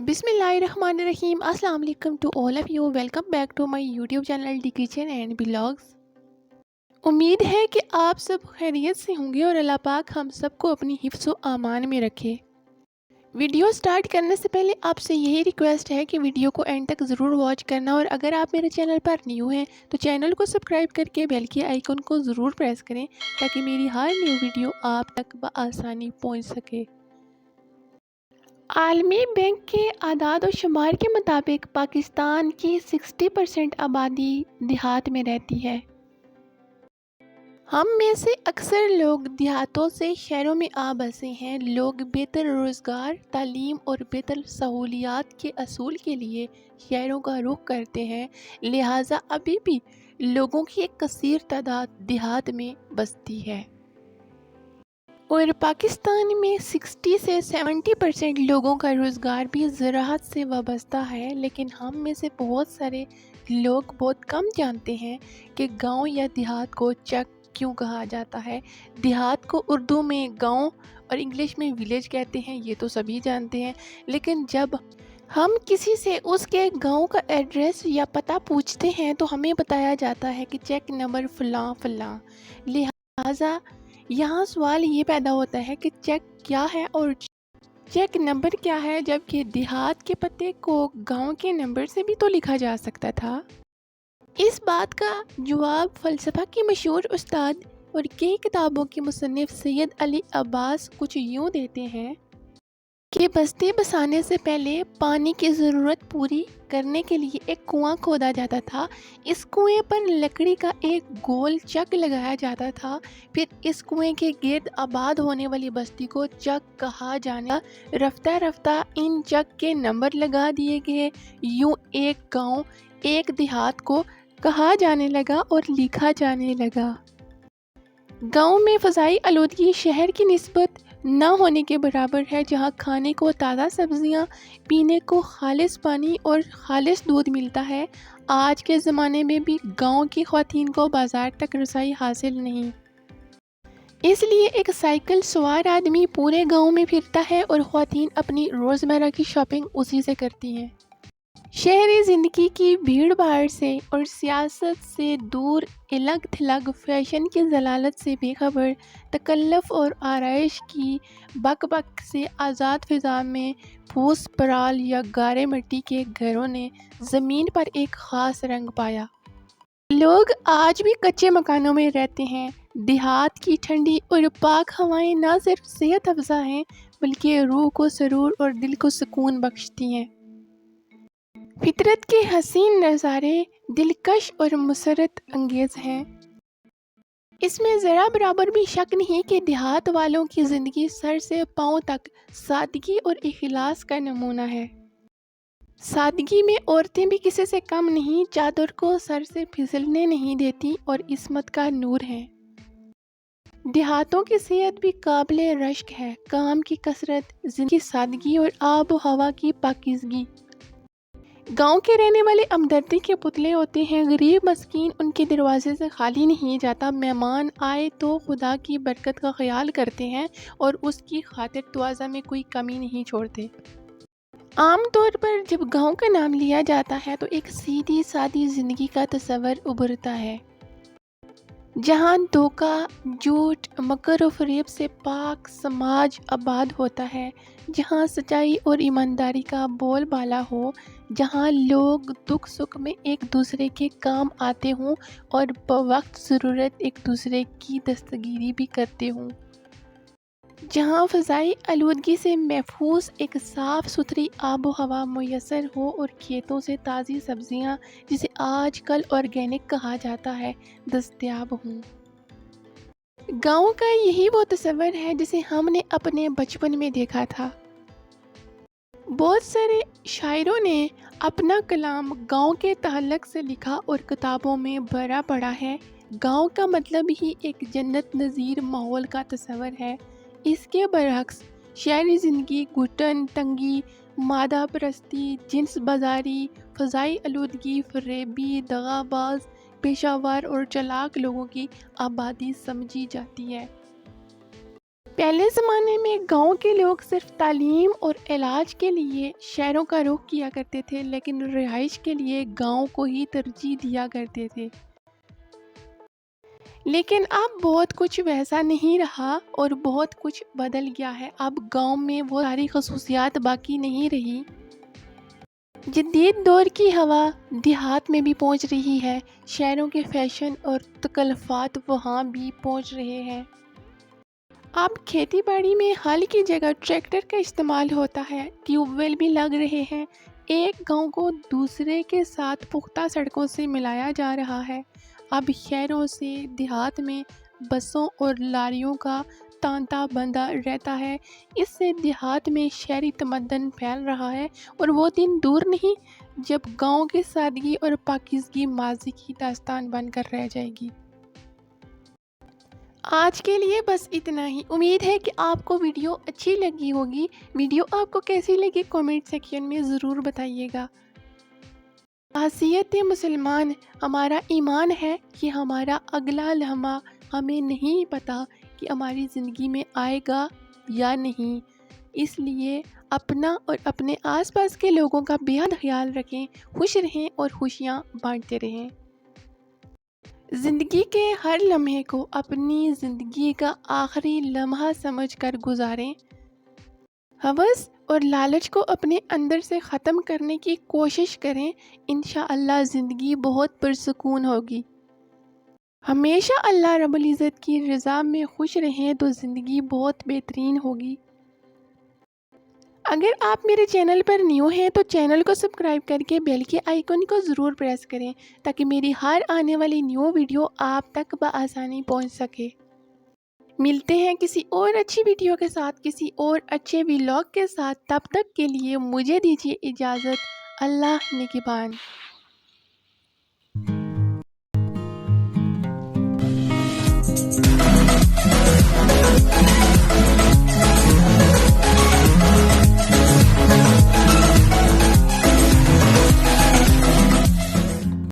بسم اللہ الرحمن الرحیم۔ السلام علیکم to all of you, welcome back to my YouTube channel The Kitchen and Blogs. امید ہے کہ آپ سب خیریت سے ہوں گے اور اللہ پاک ہم سب کو اپنی حفظ و امان میں رکھے۔ ویڈیو سٹارٹ کرنے سے پہلے آپ سے یہی ریکویسٹ ہے کہ ویڈیو کو اینڈ تک ضرور واچ کرنا، اور اگر آپ میرے چینل پر نیو ہیں تو چینل کو سبسکرائب کر کے بیل کے آئیکن کو ضرور پریس کریں تاکہ میری ہر نیو ویڈیو آپ تک بآسانی پہنچ سکے۔ عالمی بینک کے اعداد و شمار کے مطابق پاکستان کی 60% آبادی دیہات میں رہتی ہے۔ ہم میں سے اکثر لوگ دیہاتوں سے شہروں میں آ بسے ہیں۔ لوگ بہتر روزگار، تعلیم اور بہتر سہولیات کے حصول کے لیے شہروں کا رخ کرتے ہیں، لہٰذا ابھی بھی لوگوں کی ایک کثیر تعداد دیہات میں بستی ہے۔ اور پاکستان میں 60 سے 70% لوگوں کا روزگار بھی زراعت سے وابستہ ہے، لیکن ہم میں سے بہت سارے لوگ بہت کم جانتے ہیں کہ گاؤں یا دیہات کو چک کیوں کہا جاتا ہے۔ دیہات کو اردو میں گاؤں اور انگلش میں ولیج کہتے ہیں، یہ تو سبھی جانتے ہیں، لیکن جب ہم کسی سے اس کے گاؤں کا ایڈریس یا پتہ پوچھتے ہیں تو ہمیں بتایا جاتا ہے کہ چیک نمبر فلاں فلاں۔ لہٰذا یہاں سوال یہ پیدا ہوتا ہے کہ چیک کیا ہے اور چیک نمبر کیا ہے، جبکہ دیہات کے پتے کو گاؤں کے نمبر سے بھی تو لکھا جا سکتا تھا۔ اس بات کا جواب فلسفہ کے مشہور استاد اور کئی کتابوں کے مصنف سید علی عباس کچھ یوں دیتے ہیں کہ بستی بسانے سے پہلے پانی کی ضرورت پوری کرنے کے لیے ایک کنواں کھودا جاتا تھا۔ اس کنویں پر لکڑی کا ایک گول چک لگایا جاتا تھا، پھر اس کنویں کے گرد آباد ہونے والی بستی کو چک کہا جانے لگا۔ رفتہ رفتہ ان چک کے نمبر لگا دیے گئے، یوں ایک گاؤں، ایک دیہات کو کہا جانے لگا اور لکھا جانے لگا۔ گاؤں میں فضائی آلودگی شہر کی نسبت نہ ہونے کے برابر ہے، جہاں کھانے کو تازہ سبزیاں، پینے کو خالص پانی اور خالص دودھ ملتا ہے۔ آج کے زمانے میں بھی گاؤں کی خواتین کو بازار تک رسائی حاصل نہیں، اس لیے ایک سائیکل سوار آدمی پورے گاؤں میں پھرتا ہے اور خواتین اپنی روزمرہ کی شاپنگ اسی سے کرتی ہیں۔ شہری زندگی کی بھیڑ بھاڑ سے اور سیاست سے دور، الگ تھلگ فیشن کی ضلالت سے بے خبر، تکلف اور آرائش کی بک بک سے آزاد فضا میں پھوس پرال یا گارے مٹی کے گھروں نے زمین پر ایک خاص رنگ پایا۔ لوگ آج بھی کچے مکانوں میں رہتے ہیں۔ دیہات کی ٹھنڈی اور پاک ہوائیں نہ صرف صحت افزا ہیں بلکہ روح کو سرور اور دل کو سکون بخشتی ہیں۔ فطرت کے حسین نظارے دلکش اور مسرت انگیز ہیں۔ اس میں ذرا برابر بھی شک نہیں کہ دیہات والوں کی زندگی سر سے پاؤں تک سادگی اور اخلاص کا نمونہ ہے۔ سادگی میں عورتیں بھی کسی سے کم نہیں، چادر کو سر سے پھسلنے نہیں دیتی اور عصمت کا نور ہیں۔ دیہاتوں کی صحت بھی قابل رشک ہے۔ کام کی کثرت، زندگی کی سادگی اور آب و ہوا کی پاکیزگی۔ گاؤں کے رہنے والے ہمدردی کے پتلے ہوتے ہیں۔ غریب مسکین ان کے دروازے سے خالی نہیں جاتا۔ مہمان آئے تو خدا کی برکت کا خیال کرتے ہیں اور اس کی خاطر تواضع میں کوئی کمی نہیں چھوڑتے۔ عام طور پر جب گاؤں کا نام لیا جاتا ہے تو ایک سیدھی سادی زندگی کا تصور ابھرتا ہے، جہاں دھوکہ، جھوٹ، مکر و فریب سے پاک سماج آباد ہوتا ہے، جہاں سچائی اور ایمانداری کا بول بالا ہو، جہاں لوگ دکھ سکھ میں ایک دوسرے کے کام آتے ہوں اور بوقت ضرورت ایک دوسرے کی دستگیری بھی کرتے ہوں، جہاں فضائی آلودگی سے محفوظ ایک صاف ستھری آب و ہوا میسر ہو اور کھیتوں سے تازی سبزیاں، جسے آج کل آرگینک کہا جاتا ہے، دستیاب ہوں۔ گاؤں کا یہی وہ تصور ہے جسے ہم نے اپنے بچپن میں دیکھا تھا۔ بہت سارے شاعروں نے اپنا کلام گاؤں کے تعلق سے لکھا اور کتابوں میں بھرا پڑا ہے۔ گاؤں کا مطلب ہی ایک جنت نظیر ماحول کا تصور ہے۔ اس کے برعکس شہری زندگی گھٹن تنگی، مادہ پرستی، جنس بازاری، فضائی آلودگی، فریبی، دغا باز، پیشہ ور اور چالاک لوگوں کی آبادی سمجھی جاتی ہے۔ پہلے زمانے میں گاؤں کے لوگ صرف تعلیم اور علاج کے لیے شہروں کا رخ کیا کرتے تھے، لیکن رہائش کے لیے گاؤں کو ہی ترجیح دیا کرتے تھے۔ لیکن اب بہت کچھ ویسا نہیں رہا اور بہت کچھ بدل گیا ہے۔ اب گاؤں میں وہ ساری خصوصیات باقی نہیں رہی۔ جدید دور کی ہوا دیہات میں بھی پہنچ رہی ہے، شہروں کے فیشن اور تکلفات وہاں بھی پہنچ رہے ہیں۔ اب کھیتی باڑی میں ہل کی جگہ ٹریکٹر کا استعمال ہوتا ہے، ٹیوب ویل بھی لگ رہے ہیں، ایک گاؤں کو دوسرے کے ساتھ پختہ سڑکوں سے ملایا جا رہا ہے۔ اب شہروں سے دیہات میں بسوں اور لاریوں کا تانتا بندھا رہتا ہے۔ اس سے دیہات میں شہری تمدن پھیل رہا ہے، اور وہ دن دور نہیں جب گاؤں کی سادگی اور پاکیزگی ماضی کی داستان بن کر رہ جائے گی۔ آج کے لیے بس اتنا ہی۔ امید ہے کہ آپ کو ویڈیو اچھی لگی ہوگی۔ ویڈیو آپ کو کیسی لگی کامنٹ سیکشن میں ضرور بتائیے گا۔ حیثیت مسلمان ہمارا ایمان ہے کہ ہمارا اگلا لمحہ ہمیں نہیں پتہ کہ ہماری زندگی میں آئے گا یا نہیں، اس لیے اپنا اور اپنے آس پاس کے لوگوں کا بے حد خیال رکھیں، خوش رہیں اور خوشیاں بانٹتے رہیں۔ زندگی کے ہر لمحے کو اپنی زندگی کا آخری لمحہ سمجھ کر گزاریں۔ ہوس اور لالچ کو اپنے اندر سے ختم کرنے کی کوشش کریں، انشاءاللہ زندگی بہت پرسکون ہوگی۔ ہمیشہ اللہ رب العزت کی رضا میں خوش رہیں تو زندگی بہت بہترین ہوگی۔ اگر آپ میرے چینل پر نیو ہیں تو چینل کو سبسکرائب کر کے بیل کے آئیکن کو ضرور پریس کریں تاکہ میری ہر آنے والی نیو ویڈیو آپ تک بآسانی پہنچ سکے۔ ملتے ہیں کسی اور اچھی ویڈیو کے ساتھ، کسی اور اچھے ولاگ کے ساتھ۔ تب تک کے لیے مجھے دیجیے اجازت۔ اللہ نگہبان۔